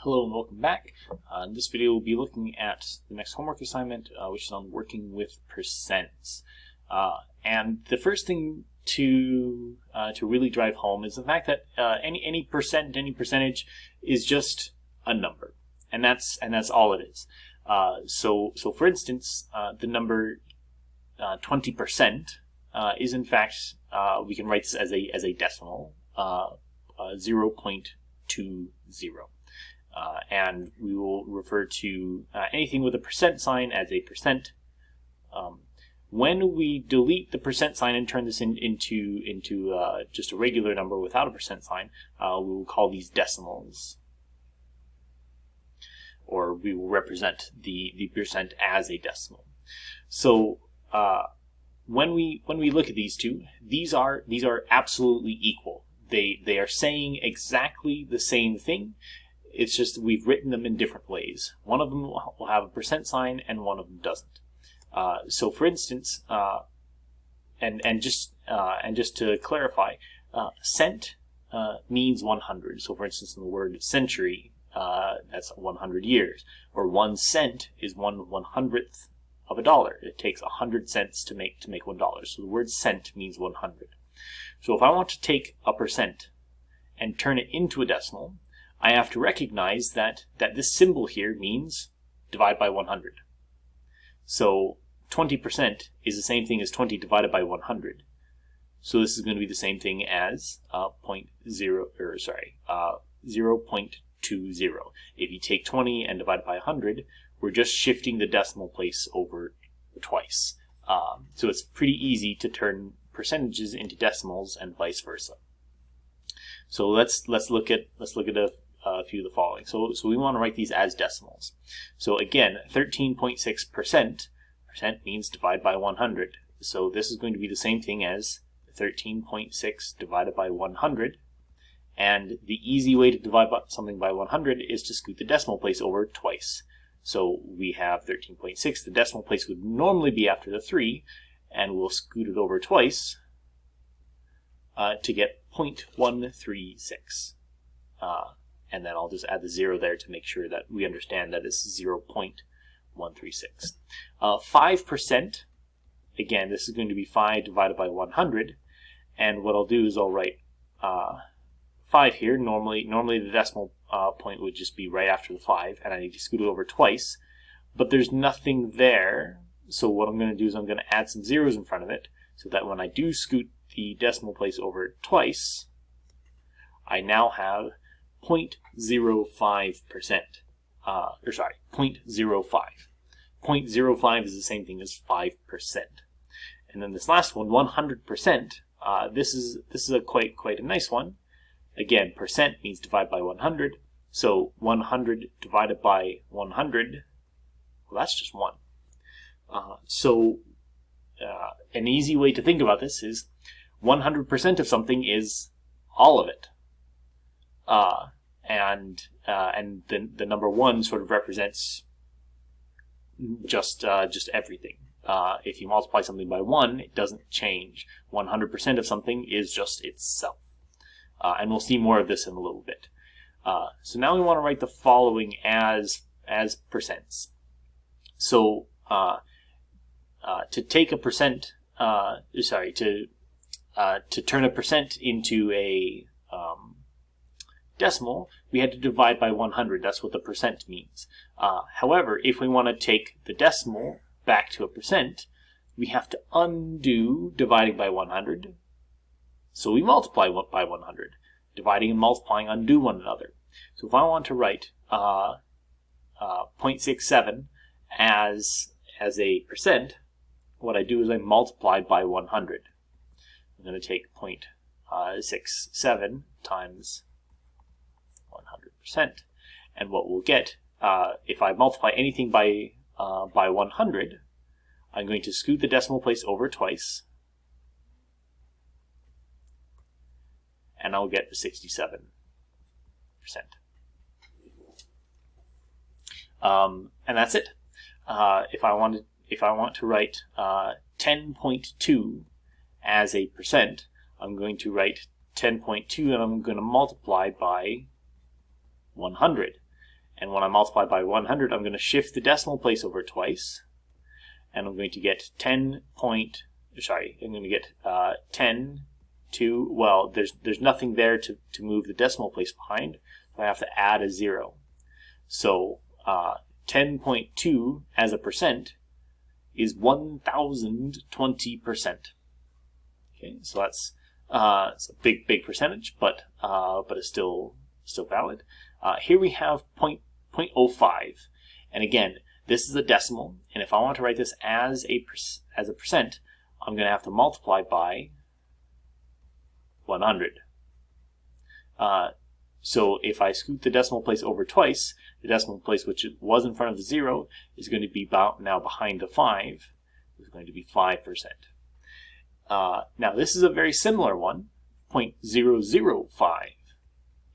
Hello and welcome back. In this video we'll be looking at the next homework assignment, which is on working with percents. And the first thing to really drive home is the fact that any percentage is just a number, and that's all it is. So for instance, the number 20% is in fact we can write this as a decimal, 0.20. And we will refer to anything with a percent sign as a percent. When we delete the percent sign and turn this into just a regular number without a percent sign, we will call these decimals, or we will represent the percent as a decimal. So when we look at these two, these are absolutely equal. They are saying exactly the same thing. It's just we've written them in different ways. One of them will have a percent sign and one of them doesn't. So for instance, and just to clarify, cent means 100. So for instance, in the word century, that's 100 years. Or 1 cent is 1/100th of a dollar. It takes 100 cents to make $1. So the word cent means 100. So if I want to take a percent and turn it into a decimal, I have to recognize that this symbol here means divide by 100. So 20% is the same thing as 20 divided by 100. So this is going to be the same thing as 0.20. If you take 20 and divide it by 100, we're just shifting the decimal place over twice. So it's pretty easy to turn percentages into decimals and vice versa. So let's look at a few of the following. So we want to write these as decimals. So again, 13.6% means divide by 100. So this is going to be the same thing as 13.6 divided by 100. And the easy way to divide something by 100 is to scoot the decimal place over twice. So we have 13.6. The decimal place would normally be after the 3, and we'll scoot it over twice to get 0.136. And then I'll just add the 0 there to make sure that we understand that it's 0.136. 5%, again, this is going to be 5 divided by 100. And what I'll do is I'll write 5 here. Normally the decimal point would just be right after the 5, and I need to scoot it over twice. But there's nothing there, so what I'm going to do is I'm going to add some zeros in front of it, so that when I do scoot the decimal place over twice, I now have 0.05%. 0.05. 0.05 is the same thing as 5%. And then this last one, 100%. This is a quite a nice one. Again, percent means divide by 100. So 100 divided by 100, well, that's just 1. An easy way to think about this is 100% of something is all of it. And the number 1 sort of represents just everything. If you multiply something by 1, it doesn't change. 100% of something is just itself. And we'll see more of this in a little bit. So now we want to write the following as percents. So to take a percent, to turn a percent into a decimal, we had to divide by 100. That's what the percent means. However, if we want to take the decimal back to a percent, we have to undo dividing by 100. So we multiply by 100. Dividing and multiplying undo one another. So if I want to write 0.67 as a percent, what I do is I multiply by 100. I'm going to take 0.67 times 100%. And what we'll get, if I multiply anything by 100, I'm going to scoot the decimal place over twice, and I'll get 67%. And that's it. If I want to write 10.2 as a percent, I'm going to write 10.2 and I'm going to multiply by 100. And when I multiply by 100, I'm going to shift the decimal place over twice. And I'm going to get 10 to, well, there's nothing there to move the decimal place behind, so I have to add a 0. So 10.2 as a percent is 1020%. Okay, so that's it's a big percentage, but it's still valid. Here we have 0.05, and again, this is a decimal, and if I want to write this as a percent, I'm going to have to multiply by 100. So if I scoot the decimal place over twice, the decimal place which was in front of the 0 is going to be now behind the 5. It's going to be 5%. Now this is a very similar one, 0.005.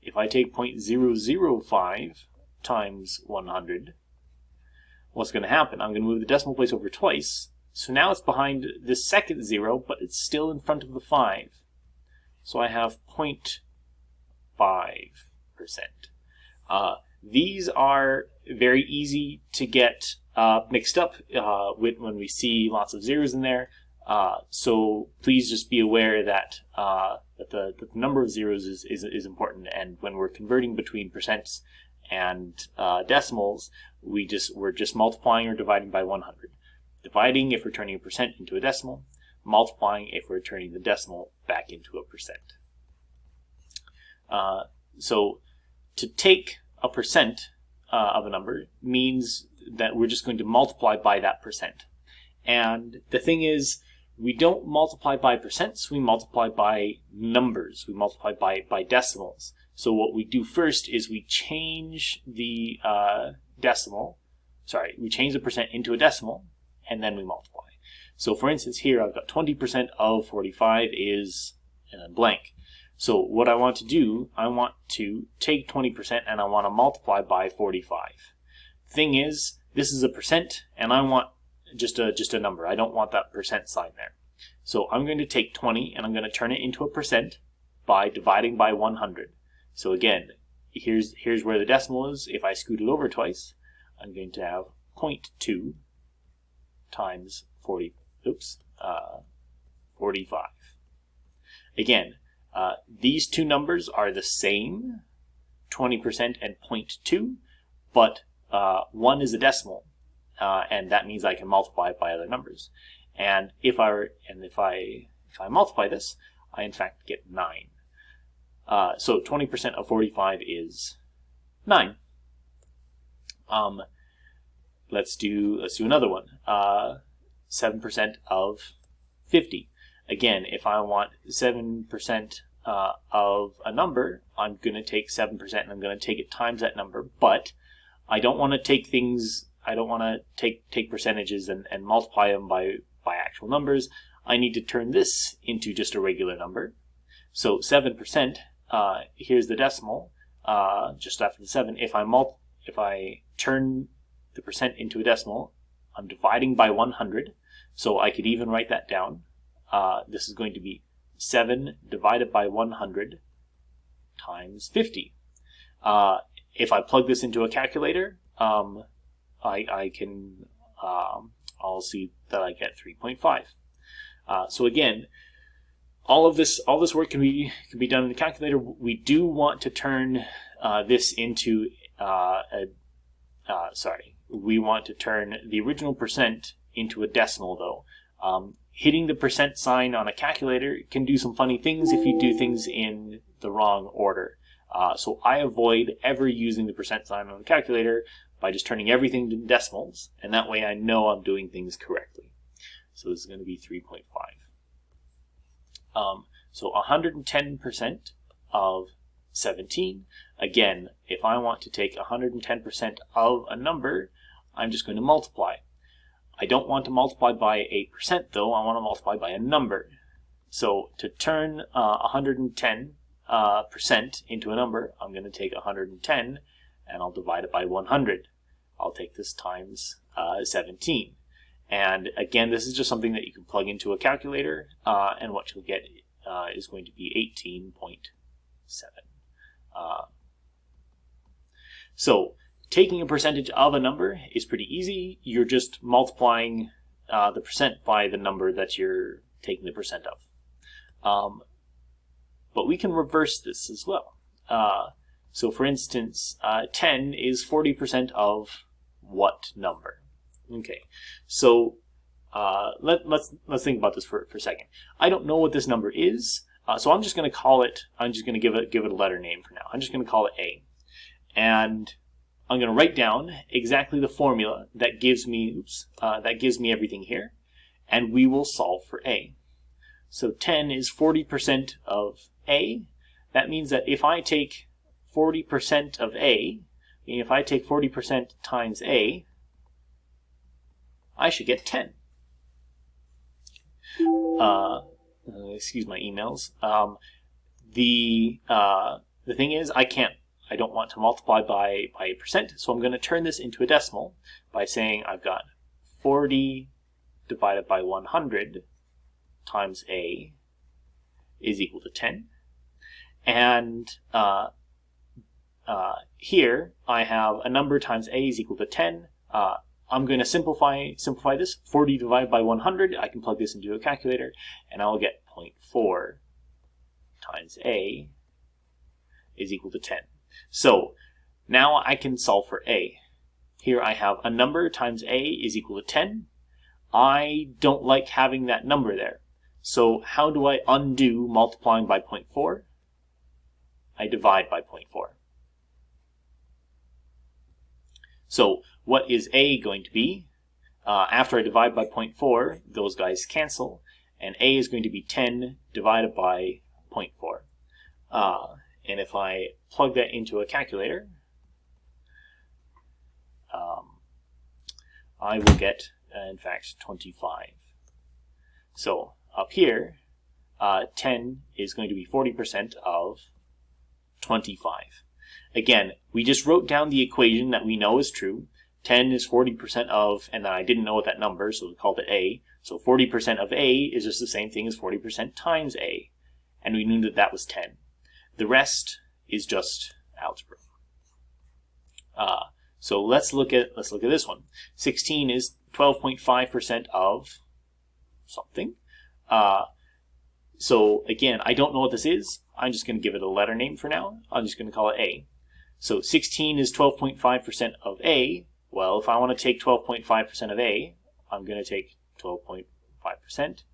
If I take 0.005 times 100, what's going to happen? I'm going to move the decimal place over twice. So now it's behind the second 0, but it's still in front of the 5. So I have 0.5%. These are very easy to get mixed up when we see lots of zeros in there. So please just be aware that the number of zeros is important, and when we're converting between percents and decimals, we're just multiplying or dividing by 100. Dividing if we're turning a percent into a decimal, multiplying if we're turning the decimal back into a percent. So to take a percent of a number means that we're just going to multiply by that percent. And the thing is, we don't multiply by percents, we multiply by numbers, we multiply by decimals. So what we do first is we change the we change the percent into a decimal, and then we multiply. So for instance here I've got 20% of 45 is blank. So what I want to do, I want to take 20% and I want to multiply by 45. Thing is, this is a percent and I want just a number. I don't want that percent sign there. So I'm going to take 20 and I'm going to turn it into a percent by dividing by 100. So again, here's where the decimal is. If I scoot it over twice, I'm going to have 0.2 times 45. Again, these two numbers are the same, 20% and 0.2, but one is a decimal, and that means I can multiply it by other numbers. And if I multiply this, I in fact get 9. So 20% of 45 is 9. Let's do another one. 7% of 50. Again, if I want 7% of a number, I'm going to take 7% and I'm going to take it times that number. But I don't want to take things. I don't want to take percentages and multiply them by actual numbers. I need to turn this into just a regular number. So 7%. Here's the decimal. Just after the 7. If I turn the percent into a decimal, I'm dividing by 100. So I could even write that down. This is going to be 7 divided by 100 times 50. If I plug this into a calculator, I'll see that I get 3.5. So again, all this work can be done in the calculator. We do want to turn this into we want to turn the original percent into a decimal, though. Hitting the percent sign on a calculator can do some funny things if you do things in the wrong order. So I avoid ever using the percent sign on a calculator by just turning everything to decimals, and that way I know I'm doing things correctly. So this is going to be 3.5. So 110% of 17. Again, if I want to take 110% of a number, I'm just going to multiply. I don't want to multiply by a percent, though. I want to multiply by a number. So to turn 110% into a number, I'm going to take 110 and I'll divide it by 100. I'll take this times 17. And again, this is just something that you can plug into a calculator, and what you'll get is going to be 18.7. So taking a percentage of a number is pretty easy. You're just multiplying the percent by the number that you're taking the percent of. But we can reverse this as well. So for instance, 10 is 40% of what number? Okay, so let's think about this for a second. I don't know what this number is, so I'm just going to call it. I'm just going to give it a letter name for now. I'm just going to call it A, and I'm going to write down exactly the formula that gives me everything here, and we will solve for A. So 10 is 40% of A. That means that if I take 40% of A, meaning if I take 40% times A, I should get 10. Excuse my emails. The thing is, I don't want to multiply by a percent, so I'm going to turn this into a decimal by saying I've got 40 divided by 100 times A is equal to 10. And here I have a number times A is equal to 10. I'm going to simplify this. 40 divided by 100, I can plug this into a calculator, and I'll get 0.4 times A is equal to 10. So now I can solve for A. Here I have a number times A is equal to 10. I don't like having that number there. So how do I undo multiplying by 0.4? I divide by 0.4. So what is A going to be? After I divide by 0.4, those guys cancel, and A is going to be 10 divided by 0.4. And if I plug that into a calculator, I will get, in fact, 25. So up here, 10 is going to be 40% of 25. Again, we just wrote down the equation that we know is true. 10 is 40% of, and then I didn't know what that number, so we called it A. So 40% of A is just the same thing as 40% times A. And we knew that that was 10. The rest is just algebra. So let's look at this one. 16 is 12.5% of something. So again, I don't know what this is. I'm just going to give it a letter name for now. I'm just going to call it A. So 16 is 12.5% of A. Well, if I want to take 12.5% of A, I'm going to take 12.5%,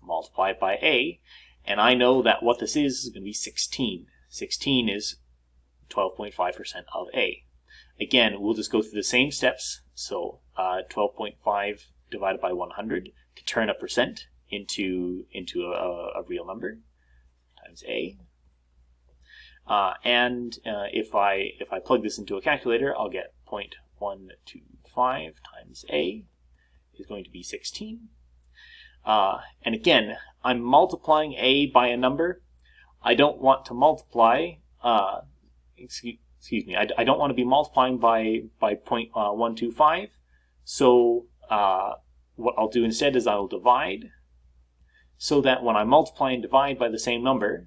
multiply it by A, and I know that what this is going to be 16. 16 is 12.5% of A. Again, we'll just go through the same steps. So 12.5 divided by 100 to turn a percent into a real number times A. And if I plug this into a calculator, I'll get 0.125 times A is going to be 16. And again, I'm multiplying A by a number. I don't want to multiply, excuse me, I don't want to be multiplying by 0.125. So what I'll do instead is I'll divide, so that when I multiply and divide by the same number,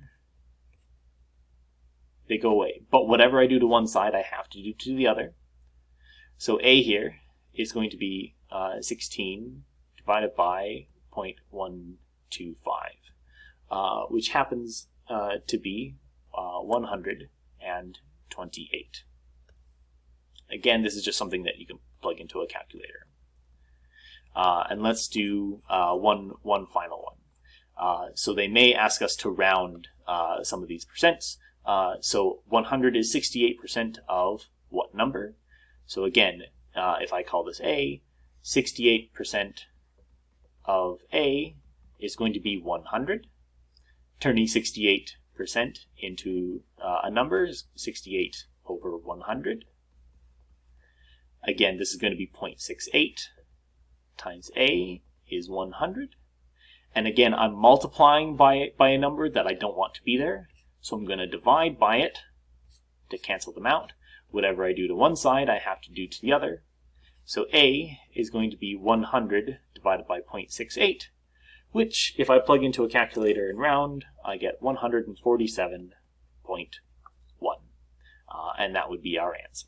they go away. But whatever I do to one side, I have to do to the other. So A here is going to be 16 divided by 0.125, which happens to be 128. Again, this is just something that you can plug into a calculator. And let's do one final one. So they may ask us to round some of these percents. So 100 is 68% of what number? So again, if I call this A, 68% of A is going to be 100. Turning 68% into a number is 68 over 100. Again, this is going to be 0.68 times A is 100. And again, I'm multiplying by a number that I don't want to be there. So I'm going to divide by it to cancel them out. Whatever I do to one side, I have to do to the other. So A is going to be 100 divided by 0.68, which, if I plug into a calculator and round, I get 147.1. And that would be our answer.